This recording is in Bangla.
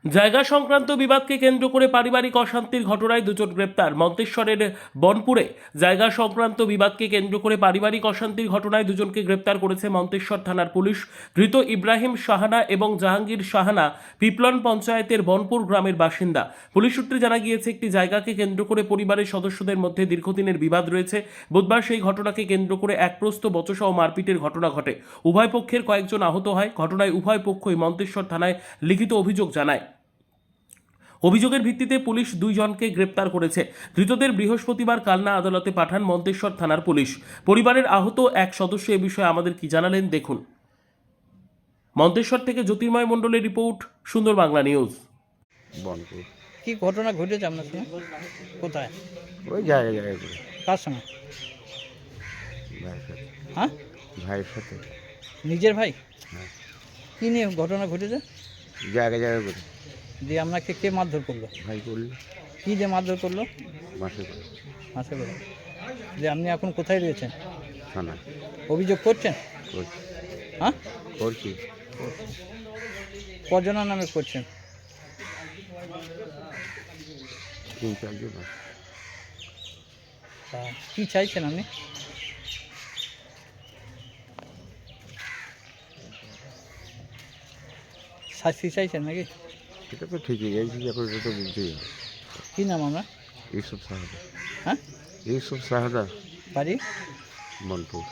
জায়গা সংক্রান্ত বিবাদকে কেন্দ্র করে পারিবারিক অশান্তির ঘটনায় দুজন গ্রেপ্তার। মন্তেশ্বরের বনপুরে জায়গা সংক্রান্ত বিবাদকে কেন্দ্র করে পারিবারিক অশান্তির ঘটনায় দুজনকে গ্রেপ্তার করেছে মন্তেশ্বর থানার পুলিশ। ধৃত ইব্রাহিম সাহানা এবং জাহাঙ্গীর সাহানা পিপলন পঞ্চায়েতের বনপুর গ্রামের বাসিন্দা। পুলিশ সূত্রে জানা গিয়েছে, একটি জায়গাকে কেন্দ্র করে পরিবারের সদস্যদের মধ্যে দীর্ঘদিনের বিবাদ রয়েছে। বুধবার সেই ঘটনাকে কেন্দ্র করে একপ্রস্থ বচসা ও মারপিটের ঘটনা ঘটে। উভয় পক্ষের কয়েকজন আহত হয়। ঘটনায় উভয় পক্ষই মন্তেশ্বর থানায় লিখিত অভিযোগ জানায়। অভিযোগের ভিত্তিতে পুলিশ দুইজনকে গ্রেপ্তার করেছে। ধৃতদের বৃহস্পতিবার কালনা আদালতে পাঠান মন্তেশ্বর থানার পুলিশ। পরিবারের আহত এক সদস্য এ বিষয়ে আমাদের কি জানালেন দেখুন। মন্তেশ্বর থেকে জ্যোতির্ময় মণ্ডলের রিপোর্ট, সুন্দর বাংলা নিউজ। বনপুর কি ঘটনা ঘটেছে আপনার সঙ্গে? কোথায়? ওই জায়গায় জায়গায় করে কার সঙ্গে? ভাইয়ের সাথে হ্যাঁ, ভাইয়ের সাথে নিজের ভাই? হ্যাঁ। কি নিয়ে ঘটনা ঘটেছে? জায়গায় জায়গায় করে দিয়ে আপনাকে কে মারধর করলো? ভাই করলি কি যে মারধর করলো? মাসে করে আশা করি যে আপনি এখন কোথায় রয়েছেন? থানা অভিযোগ করছেন? করছি হ্যাঁ, করছি কজনের নামে করছেন? 3-4 জন আছে। তা কি চাইছেন আপনি? শাস্তি চাইছেন নাকি? সেটা তো ঠিকই এই এখন এটা তো বুঝতেই হবে। কি নাম আমরা? ইউসুফ সাহাদা হ্যাঁ, ইউসুফ সাহাদা বাড়ি? বনপুর।